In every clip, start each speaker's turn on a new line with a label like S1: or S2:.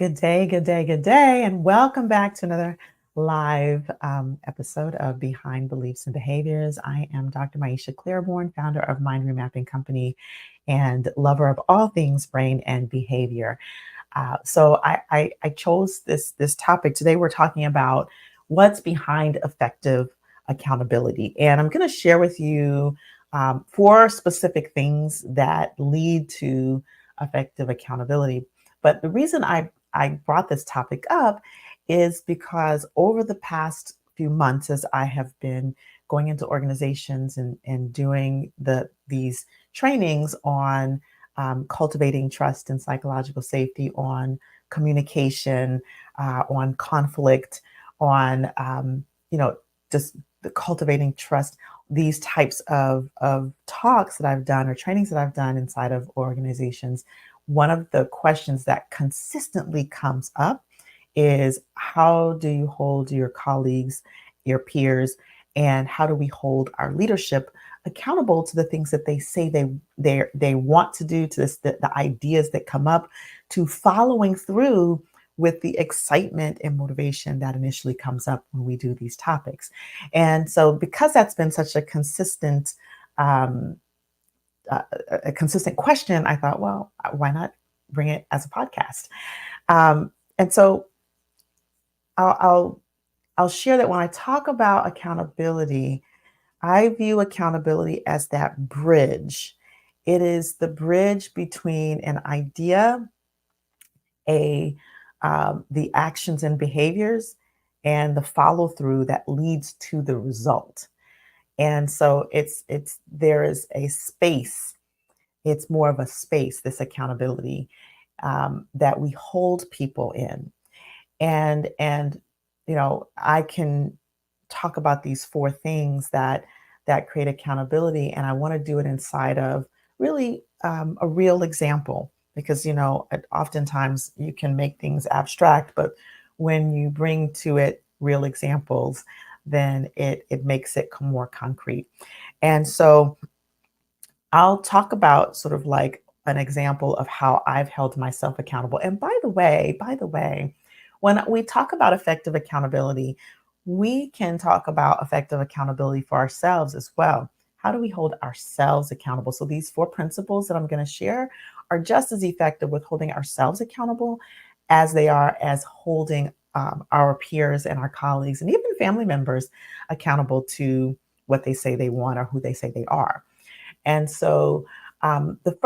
S1: Good day, good day, good day, and welcome back to another live episode of Behind Beliefs and Behaviors. I am Dr. Maisha Claiborne, founder of Mind Remapping Company and lover of all things brain and behavior. So I chose this topic today. We're talking about what's behind effective accountability, and I'm going to share with you four specific things that lead to effective accountability. But the reason I brought this topic up is because over the past few months, as I have been going into organizations and doing these trainings on cultivating trust and psychological safety, on communication, on conflict, on just the cultivating trust. These types of talks that I've done or trainings that I've done inside of organizations, one of the questions that consistently comes up is how do you hold your colleagues, your peers, and how do we hold our leadership accountable to the things that they say they want to do, to the ideas that come up, to following through with the excitement and motivation that initially comes up when we do these topics. And so because that's been such um, a consistent question, I thought, well, why not bring it as a podcast? And so I'll, I'll I'll share that when I talk about accountability, I view accountability as that bridge. It is the bridge between an idea, a the actions and behaviors, and the follow through that leads to the result. And so it's there is a space. It's more of a space. This accountability that we hold people in, and I can talk about these four things that create accountability, and I want to do it inside of really a real example, because oftentimes you can make things abstract, but when you bring to it real examples, then it makes it more concrete. And so I'll talk about sort of like an example of how I've held myself accountable. And by the way, when we talk about effective accountability, we can talk about effective accountability for ourselves as well. How do we hold ourselves accountable? So these four principles that I'm going to share are just as effective with holding ourselves accountable as they are as holding our peers and our colleagues and even family members accountable to what they say they want or who they say they are. And so the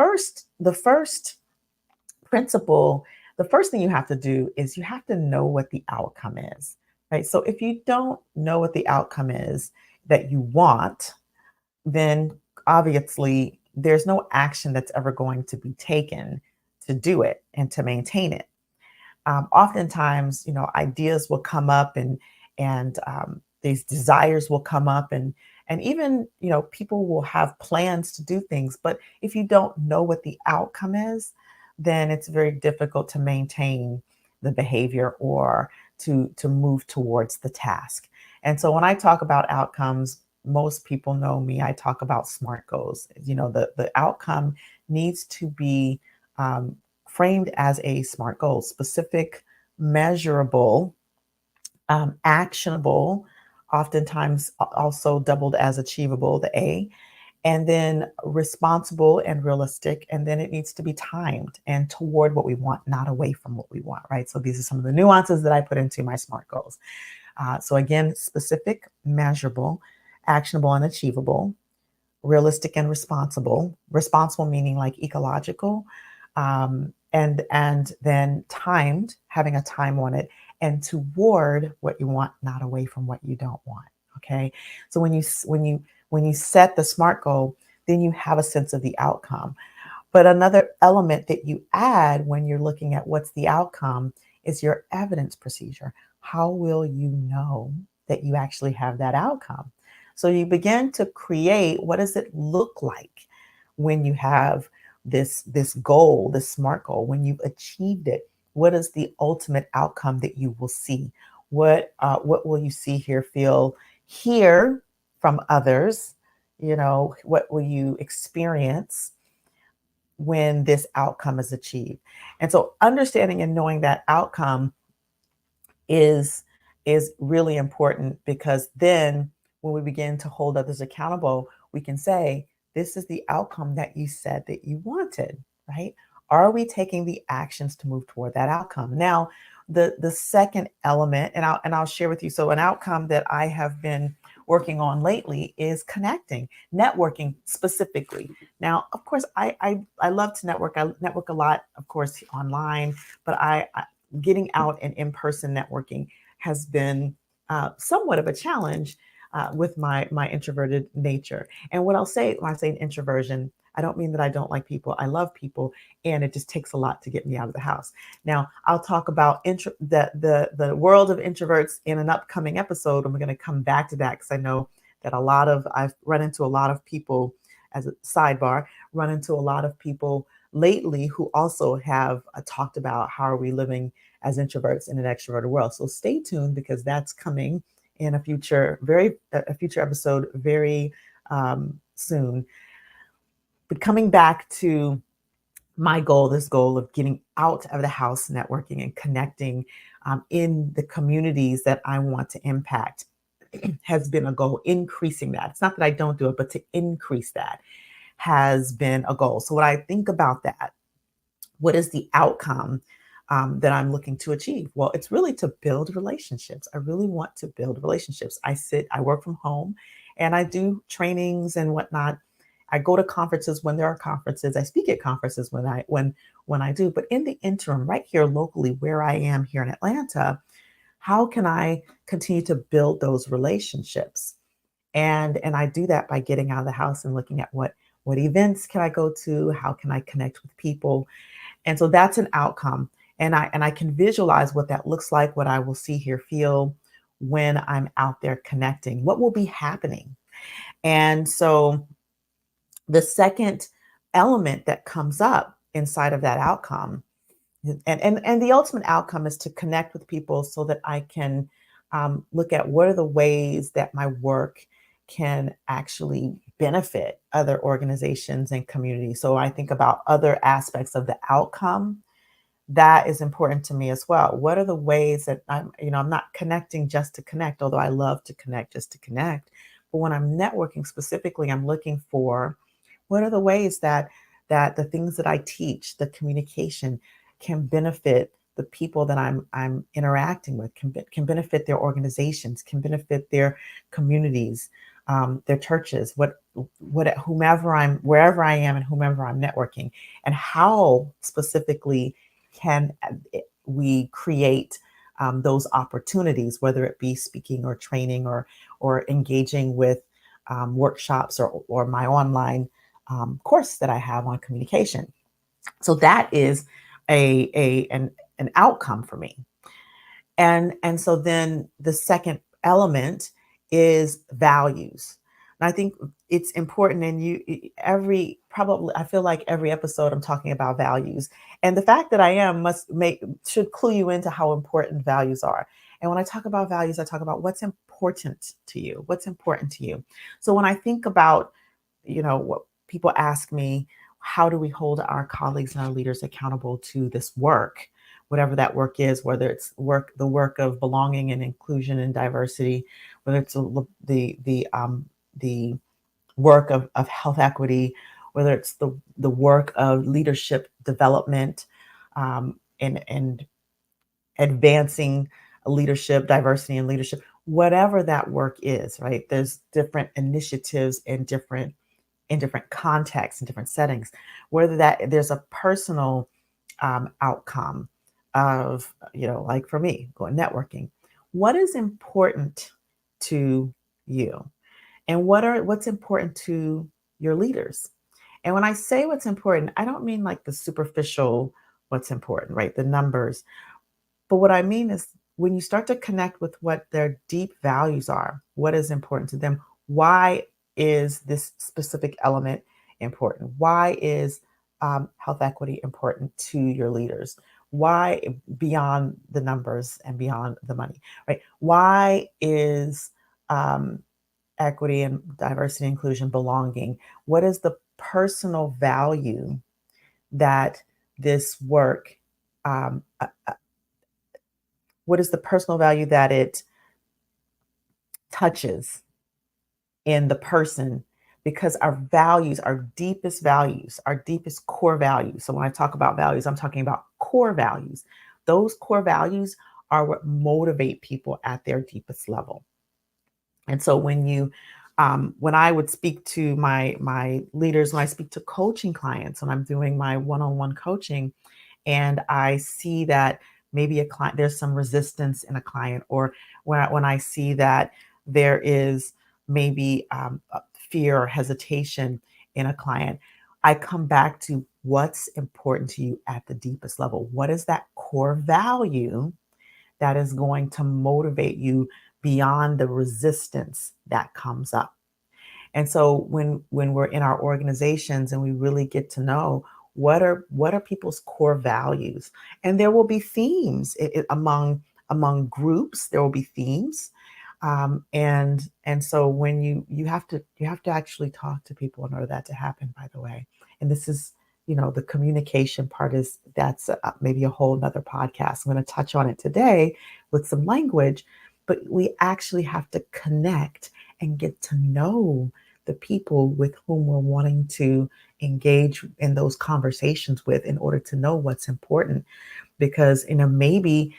S1: first principle, the first thing you have to do is you have to know what the outcome is, right? So if you don't know what the outcome is that you want, then obviously there's no action that's ever going to be taken to do it and to maintain it. Oftentimes, ideas will come up, and these desires will come up, and even people will have plans to do things, but if you don't know what the outcome is, then it's very difficult to maintain the behavior or to move towards the task. And so when I talk about outcomes, most people know me. I talk about SMART goals. The outcome needs to be um, framed as a SMART goal: specific, measurable, actionable, oftentimes also doubled as achievable, the A, and then responsible and realistic. And then it needs to be timed and toward what we want, not away from what we want, right? So these are some of the nuances that I put into my SMART goals. So again, specific, measurable, actionable, and achievable, realistic and responsible. Responsible meaning like ecological, and then timed, having a time on it, and toward what you want, not away from what you don't want. Okay, so when you set the SMART goal, then you have a sense of the outcome. But another element that you add when you're looking at what's the outcome is your evidence procedure. How will you know that you actually have that outcome? So you begin to create, what does it look like when you have this goal, this SMART goal, when you've achieved it? What is the ultimate outcome that you will see? What will you see, hear, feel, hear from others? What will you experience? when this outcome is achieved. And so understanding and knowing that outcome is really important, because then when we begin to hold others accountable, we can say, this is the outcome that you said that you wanted, right? Are we taking the actions to move toward that outcome? Now, the second element, and I'll share with you. So an outcome that I have been working on lately is connecting, networking specifically. Now, of course, I love to network. I network a lot, of course, online, but I getting out and in-person networking has been somewhat of a challenge with my introverted nature. And what I'll say when I say introversion, I don't mean that I don't like people. I love people, and it just takes a lot to get me out of the house. Now, I'll talk about the world of introverts in an upcoming episode, and we're going to come back to that, because I know that I've run into a lot of people, as a sidebar, run into a lot of people lately who also have talked about how are we living as introverts in an extroverted world. So stay tuned, because that's coming in a future episode very soon. But coming back to my goal, this goal of getting out of the house, networking and connecting in the communities that I want to impact has been a goal. Increasing that. It's not that I don't do it, but to increase that has been a goal. So when I think about that, what is the outcome that I'm looking to achieve? Well, it's really to build relationships. I really want to build relationships. I work from home, and I do trainings and whatnot. I go to conferences when there are conferences. I speak at conferences when I do. But in the interim, right here locally, where I am here in Atlanta, how can I continue to build those relationships? And I do that by getting out of the house and looking at what events can I go to? How can I connect with people? And so that's an outcome. And I can visualize what that looks like, what I will see, hear, feel when I'm out there connecting, what will be happening. And so the second element that comes up inside of that outcome, and the ultimate outcome, is to connect with people so that I can look at what are the ways that my work can actually benefit other organizations and communities. So I think about other aspects of the outcome. That is important to me as well. What are the ways that I'm not connecting just to connect, although I love to connect just to connect. But when I'm networking specifically, I'm looking for what are the ways that the things that I teach, the communication, can benefit the people that I'm interacting with, can benefit their organizations, can benefit their communities, their churches, wherever I am and whomever I'm networking, and how specifically can we create those opportunities, whether it be speaking or training or engaging with workshops or my online course that I have on communication. So that is an outcome for me. And so then the second element is values. And I think it's important, and I feel like every episode I'm talking about values. And the fact that I am should clue you into how important values are. And when I talk about values, I talk about what's important to you. What's important to you. So when I think about, what people ask me, how do we hold our colleagues and our leaders accountable to this work, whatever that work is, whether it's the work of belonging and inclusion and diversity, whether it's the work of health equity, whether it's the work of leadership development, and advancing leadership, diversity and leadership, whatever that work is, right? There's different initiatives in different contexts and different settings, whether that there's a personal outcome of, like for me, going networking, what is important to you, and what's important to your leaders. And when I say what's important, I don't mean like the superficial what's important, right? The numbers. But what I mean is when you start to connect with what their deep values are, what is important to them, why is this specific element important? Why is health equity important to your leaders? Why, beyond the numbers and beyond the money, right? Why is equity and diversity, inclusion, belonging? What is the personal value that this work, um, uh, what is the personal value that it touches in the person, because our values, our deepest core values. So when I talk about values, I'm talking about core values. Those core values are what motivate people at their deepest level. And so when I would speak to my leaders, when I speak to coaching clients, when I'm doing my one-on-one coaching, and I see that maybe a client, there's some resistance in a client, or when I see that there is maybe fear or hesitation in a client, I come back to what's important to you at the deepest level. What is that core value that is going to motivate you beyond the resistance that comes up? And so when we're in our organizations and we really get to know what are people's core values, and there will be themes among groups, there will be themes, and so when you have to actually talk to people in order that to happen. By the way, and this is, the communication part is that's maybe a whole nother podcast. I'm going to touch on it today with some language, but we actually have to connect and get to know the people with whom we're wanting to engage in those conversations with in order to know what's important. Because, maybe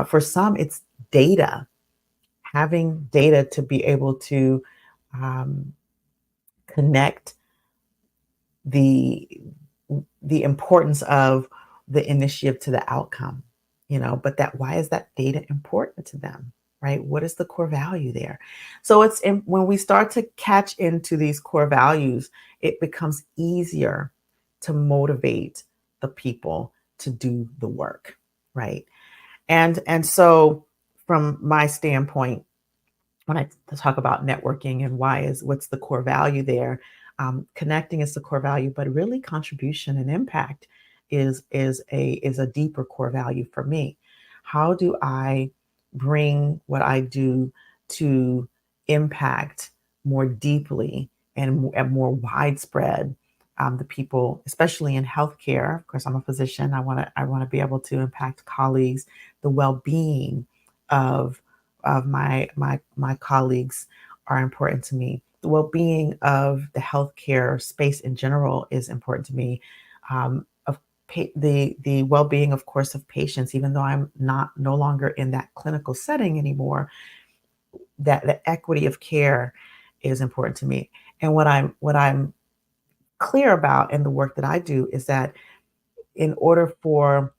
S1: for some, it's data, having data to be able to um, connect the the importance of the initiative to the outcome, but that why is that data important to them, right? What is the core value there? So when we start to catch into these core values, it becomes easier to motivate the people to do the work, right? And so from my standpoint, when I talk about networking and what's the core value there, connecting is the core value, but really contribution and impact is a deeper core value for me. How do I bring what I do to impact more deeply and more widespread, the people, especially in healthcare? Of course, I'm a physician. I want to be able to impact colleagues, the well-being of my colleagues are important to me. The well-being of the healthcare space in general is important to me. Of the well-being, of course, of patients, even though I'm no longer in that clinical setting anymore, that the equity of care is important to me. And what I'm clear about in the work that I do is that in order for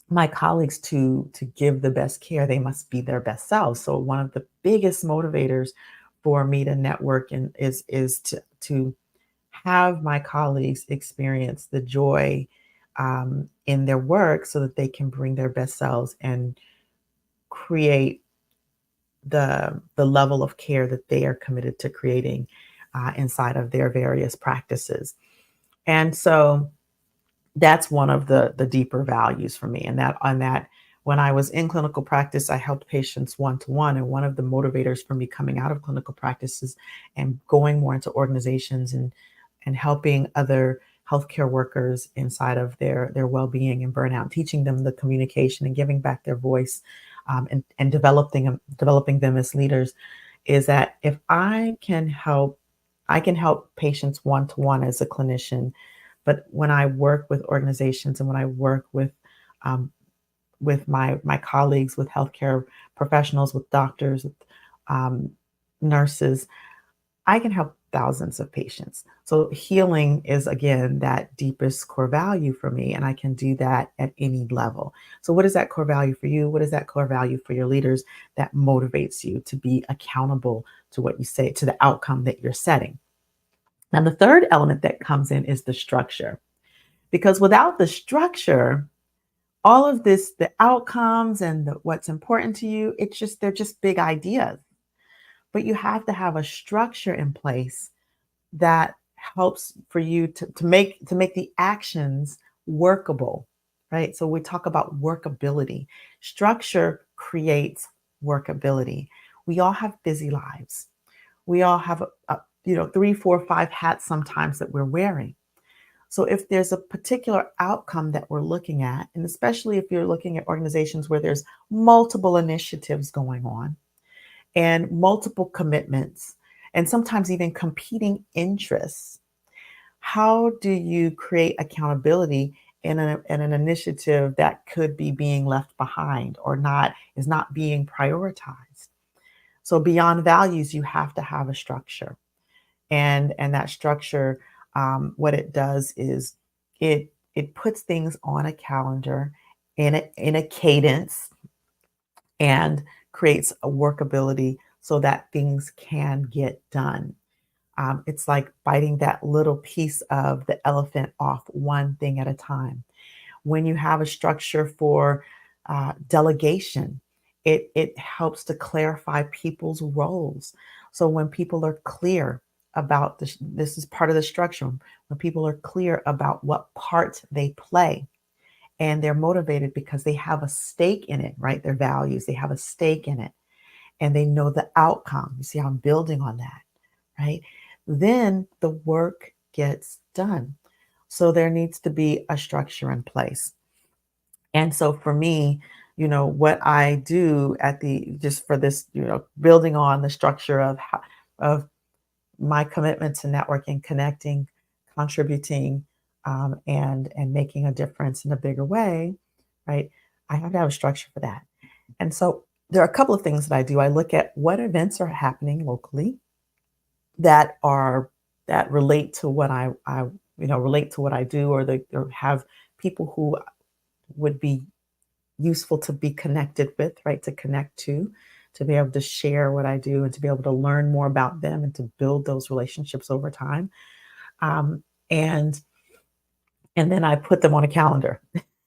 S1: my colleagues to give the best care, they must be their best selves. So one of the biggest motivators for me to network and is to have my colleagues experience the joy in their work, so that they can bring their best selves and create the level of care that they are committed to creating inside of their various practices. And so that's one of the deeper values for me. And that when I was in clinical practice, I helped patients one to one. And one of the motivators for me coming out of clinical practices and going more into organizations and helping other healthcare workers inside of their well-being and burnout, teaching them the communication and giving back their voice, and developing them as leaders, is that if I can help patients one to one as a clinician. But when I work with organizations and when I work with my colleagues, with healthcare professionals, with doctors, with um, nurses, I can help thousands of patients. So healing is, again, that deepest core value for me, and I can do that at any level. So what is that core value for you? What is that core value for your leaders that motivates you to be accountable to what you say, to the outcome that you're setting? Now, the third element that comes in is the structure, because without the structure, all of this, the outcomes and what's important to you, they're just big ideas. But you have to have a structure in place that helps for you to make the actions workable, right? So we talk about workability. Structure creates workability. We all have busy lives. We all have three, four, five hats sometimes that we're wearing. So if there's a particular outcome that we're looking at, and especially if you're looking at organizations where there's multiple initiatives going on and multiple commitments, and sometimes even competing interests, how do you create accountability in an initiative that could be being left behind or not being prioritized? So beyond values, you have to have a structure, and that structure, what it does is it puts things on a calendar in a cadence and creates a workability so that things can get done. It's like biting that little piece of the elephant off one thing at a time. When you have a structure for delegation, it helps to clarify people's roles. So when people are clear about this is part of the structure. When people are clear about what part they play, and they're motivated because they have a stake in it, right? Their values, they have a stake in it, and they know the outcome. You see how I'm building on that, right? Then the work gets done. So there needs to be a structure in place. And so for me, what I do at the just for this, building on the structure of my commitment to networking, connecting, contributing, and making a difference in a bigger way, right? I have to have a structure for that. And so there are a couple of things that I do. I look at what events are happening locally that are that relate to what I relate to what I do, or have people who would be useful to be connected with, right? To connect to be able to share what I do and to be able to learn more about them and to build those relationships over time. Um, and and then I put them on a calendar,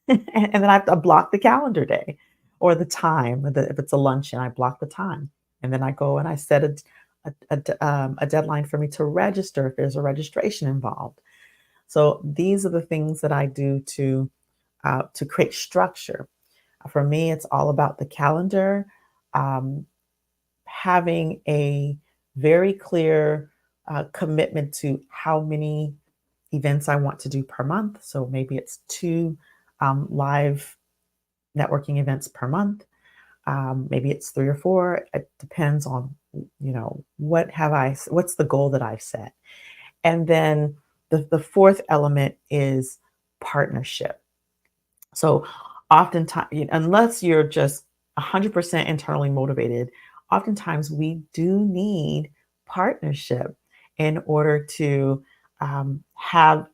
S1: and then I have to block the calendar day or the time. If it's a luncheon, I block the time, and then I go and I set a deadline for me to register if there's a registration involved. So these are the things that I do to create structure. For me, it's all about the calendar, um, having a very clear commitment to how many events I want to do per month. So maybe it's two live networking events per month. Maybe it's three or four. It depends on, what's the goal that I've set. And then the fourth element is partnership. So oftentimes, unless you're just 100% internally motivated, oftentimes we do need partnership in order to have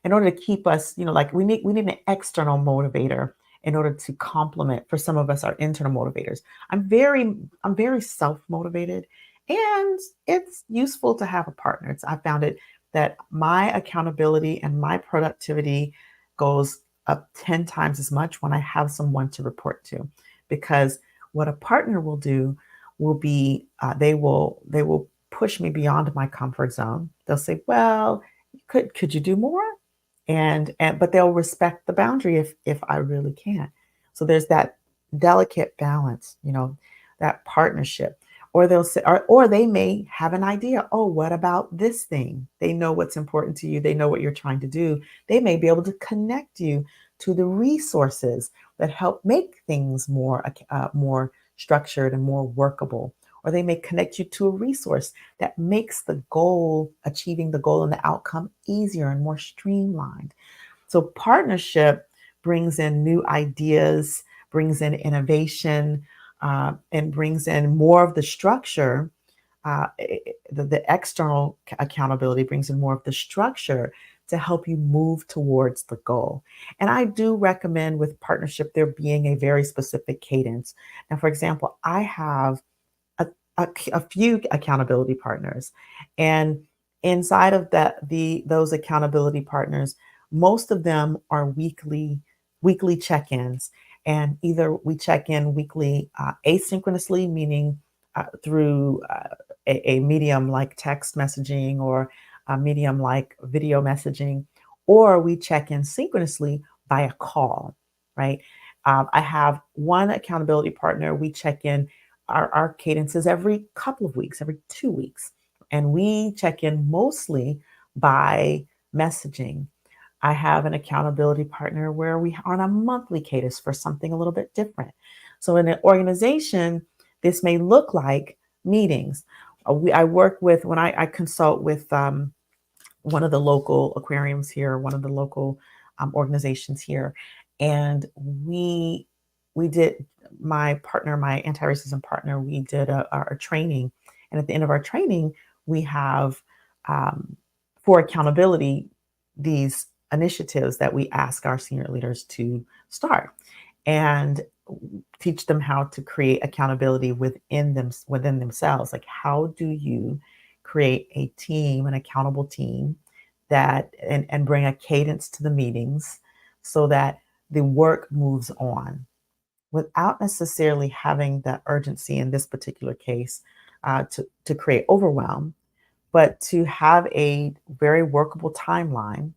S1: in order to keep us, like we need an external motivator in order to complement, for some of us, our internal motivators. I'm very self-motivated, and it's useful to have a partner. I found it that my accountability and my productivity goes up 10 times as much when I have someone to report to, because what a partner will do will be they will push me beyond my comfort zone. They'll say, well, could you do more? And but they'll respect the boundary if I really can't. So there's that delicate balance, that partnership. Or they'll say, or they may have an idea. Oh, what about this thing? They know what's important to you. They know what you're trying to do. They may be able to connect you to the resources that help make things more structured and more workable. Or they may connect you to a resource that makes achieving the goal and the outcome easier and more streamlined. So partnership brings in new ideas, brings in innovation, and brings in more of the structure. The external accountability brings in more of the structure to help you move towards the goal. And I do recommend with partnership there being a very specific cadence. Now, for example, I have a few accountability partners, and inside of those accountability partners, most of them are weekly check-ins, and either we check in weekly asynchronously, meaning through a medium like text messaging or a medium like video messaging, or we check in synchronously via call, right? I have one accountability partner. We check in our cadences every couple of weeks, every 2 weeks. And we check in mostly by messaging. I have an accountability partner where we are on a monthly cadence for something a little bit different. So in an organization, this may look like meetings. I work with, when I consult with one of the local aquariums here, one of the local organizations here, and we did, my partner, my anti-racism partner, we did a training, and at the end of our training, we have um, for accountability these initiatives that we ask our senior leaders to start and teach them how to create accountability within themselves. Like, how do you create a team, an accountable team, that and bring a cadence to the meetings so that the work moves on without necessarily having the urgency in this particular case to create overwhelm, but to have a very workable timeline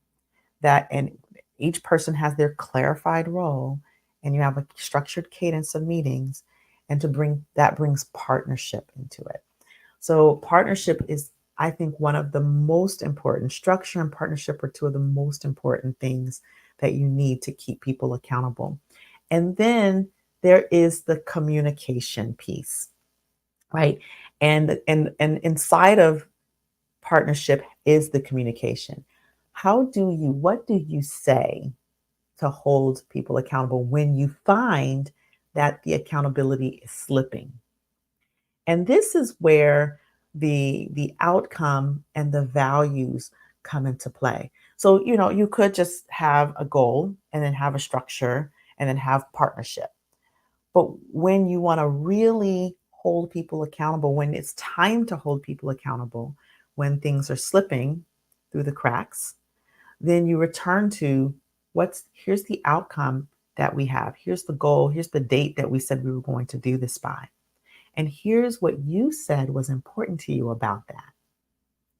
S1: that, and each person has their clarified role, and you have a structured cadence of meetings, and to bring that brings partnership into it. So partnership is, I think, one of the most important. Structure and partnership are two of the most important things that you need to keep people accountable. And then there is the communication piece, right? And inside of partnership is the communication. What do you say to hold people accountable when you find that the accountability is slipping? And this is where the outcome and the values come into play. So, you could just have a goal and then have a structure and then have partnership. But when you want to really hold people accountable, when it's time to hold people accountable, when things are slipping through the cracks, then you return to here's the outcome that we have. Here's the goal. Here's the date that we said we were going to do this by. And here's what you said was important to you about that.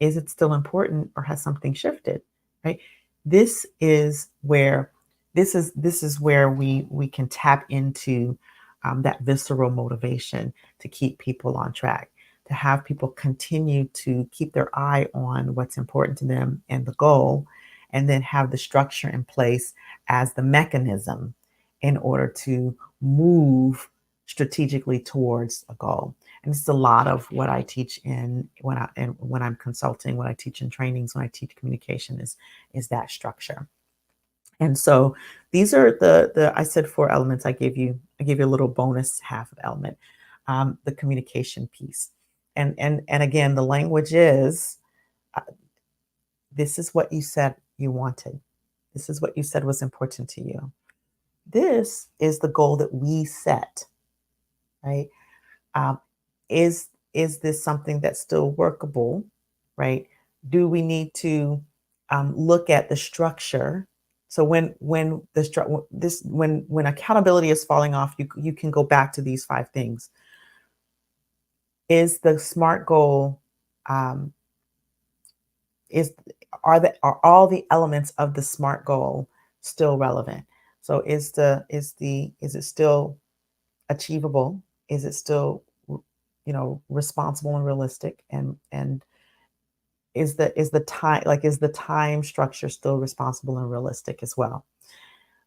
S1: Is it still important, or has something shifted? Right? This is where this is where we can tap into that visceral motivation to keep people on track, to have people continue to keep their eye on what's important to them and the goal, and then have the structure in place as the mechanism in order to move strategically towards a goal. And this is a lot of what I teach when I'm consulting, what I teach in trainings, when I teach communication is that structure. And so these are the I said four elements. I gave you a little bonus half of element, the communication piece, and again, the language is, uh, this is what you said you wanted. This is what you said was important to you. This is the goal that we set, right? Um, is this something that's still workable, right? Do we need to look at the structure? So when accountability is falling off, you can go back to these five things. Is the SMART goal, um, is are all the elements of the SMART goal still relevant? So is it still achievable? Is it still, responsible and realistic? And is the time structure still responsible and realistic as well?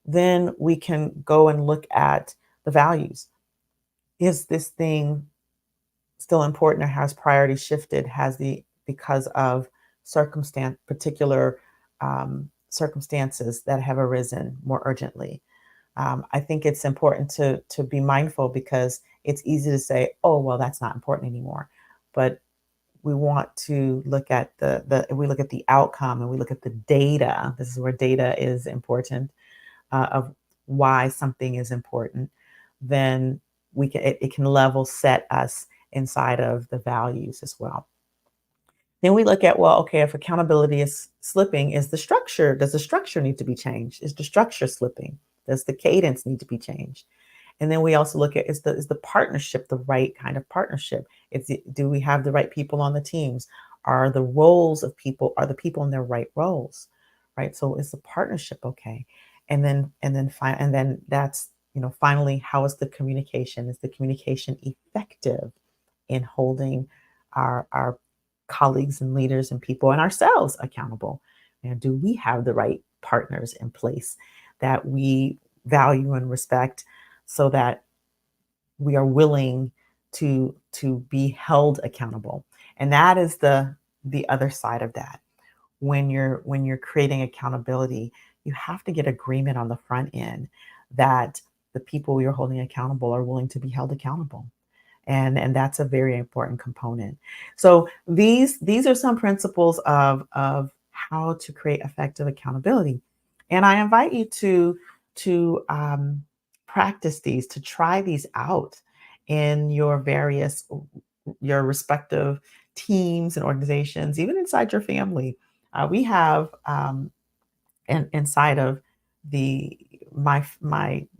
S1: Then we can go and look at the values. Is this thing still important, or has priority shifted? Because of particular circumstances that have arisen more urgently? I think it's important to be mindful, because it's easy to say, "Oh, well, that's not important anymore," but we want to look at we look at the outcome, and we look at the data. This is where data is important, of why something is important. Then it can level set us inside of the values as well. Then we look at, well, okay, if accountability is slipping, does the structure need to be changed? Is the structure slipping? Does the cadence need to be changed? And then we also look at, is the partnership the right kind of partnership? Do we have the right people on the teams? Are the people in their right roles? Right. So is the partnership okay? And then that's, finally, how is the communication? Is the communication effective in holding our colleagues and leaders and people and ourselves accountable? do we have the right partners in place that we value and respect, so that we are willing to be held accountable? And that is the other side of that. When you're creating accountability, you have to get agreement on the front end that the people you're holding accountable are willing to be held accountable, and that's a very important component. So these are some principles of how to create effective accountability, and I invite you to practice these, to try these out in your respective teams and organizations, even inside your family. We have inside of the my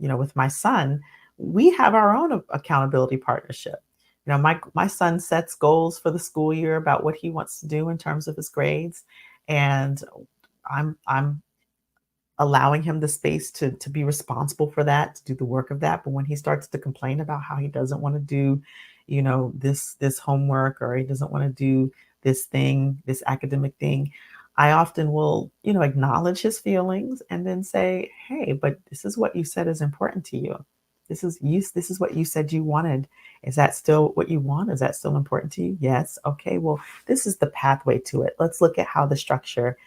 S1: with my son, we have our own accountability partnership. My son sets goals for the school year about what he wants to do in terms of his grades, and I'm allowing him the space to be responsible for that, to do the work of that. But when he starts to complain about how he doesn't want to do, this homework, or he doesn't want to do this thing, this academic thing, I often will, acknowledge his feelings and then say, "Hey, but this is what you said is important to you. This is what you said you wanted. Is that still what you want? Is that still important to you? Yes. Okay. Well, this is the pathway to it. Let's look at how the structure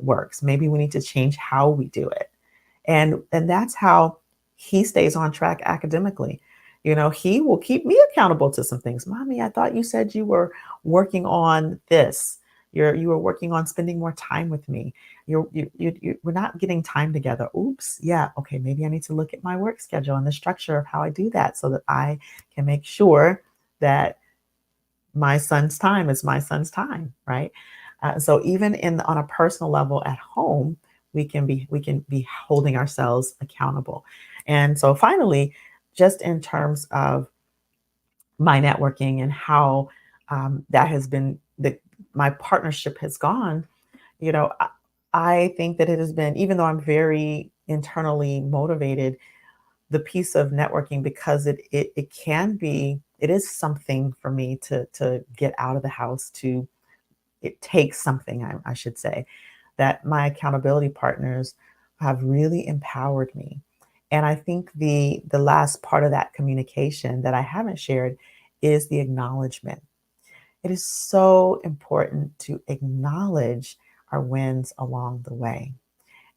S1: works. Maybe we need to change how we do it." And that's how he stays on track academically. He will keep me accountable to some things. "Mommy, I thought you said you were working on this. You were working on spending more time with me. We're not getting time together. Oops. Yeah. Okay. Maybe I need to look at my work schedule and the structure of how I do that, so that I can make sure that my son's time is my son's time, right?" So even on a personal level at home, we can be holding ourselves accountable. And so finally, just in terms of my networking and how that has been that my partnership has gone, I think that it has been, even though I'm very internally motivated, the piece of networking, because it is something for me to get out of the house to. It takes something, I should say, that my accountability partners have really empowered me. And I think the last part of that communication that I haven't shared is the acknowledgement. It is so important to acknowledge our wins along the way.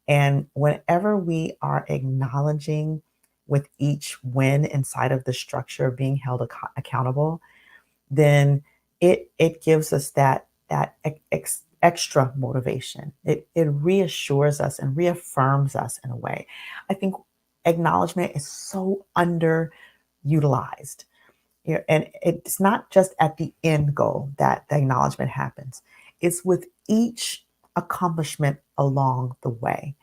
S1: And whenever we are acknowledging with each win inside of the structure of being held accountable, then it gives us that extra motivation. It reassures us and reaffirms us in a way. I think acknowledgement is so underutilized. And it's not just at the end goal that the acknowledgement happens. It's with each accomplishment along the way.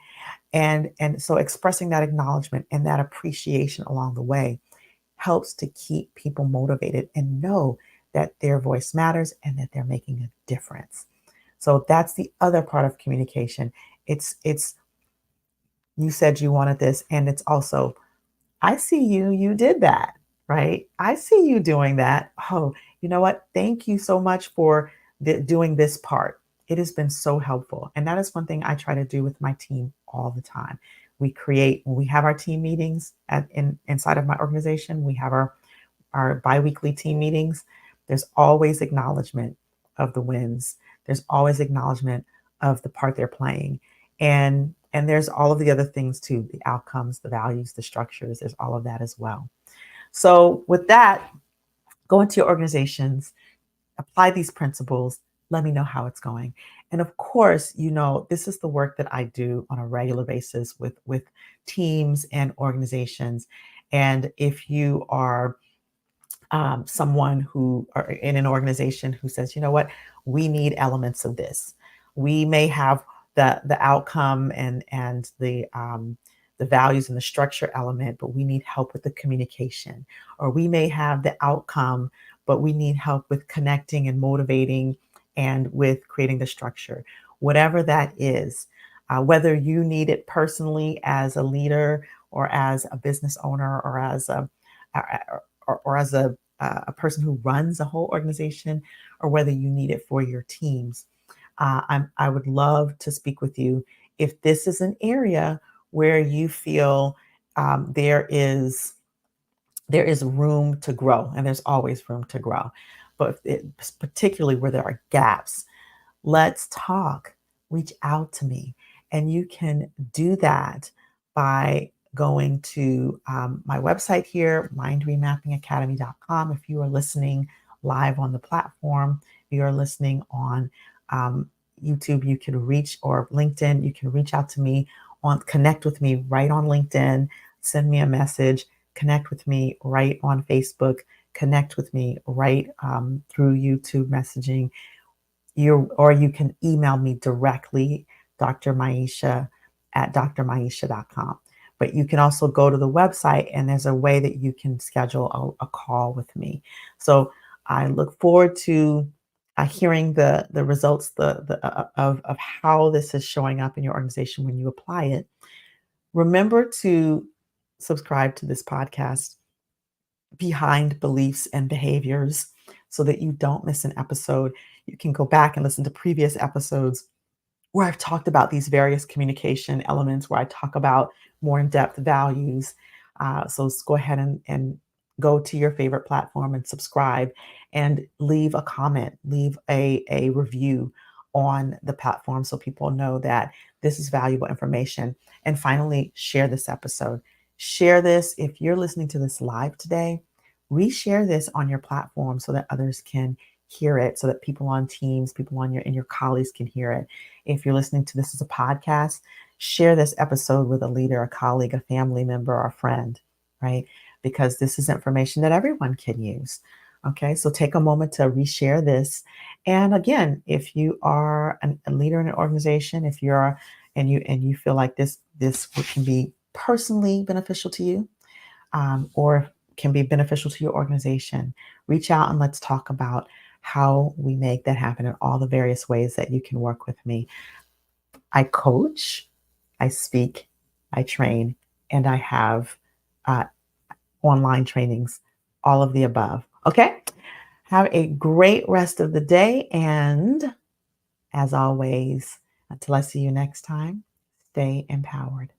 S1: And so expressing that acknowledgement and that appreciation along the way helps to keep people motivated and know that their voice matters and that they're making a difference. So that's the other part of communication. It's you said you wanted this, and it's also, "I see you, you did that," right? "I see you doing that. Oh, you know what? Thank you so much for doing this part. It has been so helpful." And that is one thing I try to do with my team all the time. When we have our team meetings inside of my organization, we have our biweekly team meetings. There's always acknowledgement of the wins. There's always acknowledgement of the part they're playing. And there's all of the other things too, the outcomes, the values, the structures, there's all of that as well. So with that, go into your organizations, apply these principles, let me know how it's going. And of course, this is the work that I do on a regular basis with teams and organizations. And if you are someone who are in an organization who says, "You know what, we need elements of this." We may have the outcome and the values and the structure element, but we need help with the communication. Or we may have the outcome, but we need help with connecting and motivating and with creating the structure. Whatever that is, whether you need it personally as a leader or as a business owner or as or as a person who runs a whole organization, or whether you need it for your teams. I would love to speak with you if this is an area where you feel there is room to grow, and there's always room to grow. But particularly where there are gaps, let's talk. Reach out to me. And you can do that by going to my website here, mindremappingacademy.com. If you are listening live on the platform, if you are listening on um, YouTube, you can reach, or LinkedIn, you can reach out to me connect with me right on LinkedIn, send me a message, connect with me right on Facebook, connect with me right through YouTube messaging, or you can email me directly, Dr. Maisha at drmaisha.com. But you can also go to the website, and there's a way that you can schedule a call with me. So I look forward to hearing the results of how this is showing up in your organization when you apply it. Remember to subscribe to this podcast, Behind Beliefs and Behaviors, so that you don't miss an episode. You can go back and listen to previous episodes where I've talked about these various communication elements, where I talk about more in depth values. So let's go ahead and go to your favorite platform and subscribe, and leave a comment, leave a review on the platform so people know that this is valuable information. And finally, share this episode. Share this. If you're listening to this live today, reshare this on your platform so that others can hear it, so that people on teams, people on your colleagues can hear it. If you're listening to this as a podcast, share this episode with a leader, a colleague, a family member, or a friend, right? Because this is information that everyone can use. Okay, so take a moment to reshare this. And again, if you are a leader in an organization, if you're and you feel like this can be personally beneficial to you, or can be beneficial to your organization, reach out and let's talk about how we make that happen in all the various ways that you can work with me. I coach, I speak, I train, and I have uh, online trainings, all of the above. Okay? Have a great rest of the day. And as always, until I see you next time, stay empowered.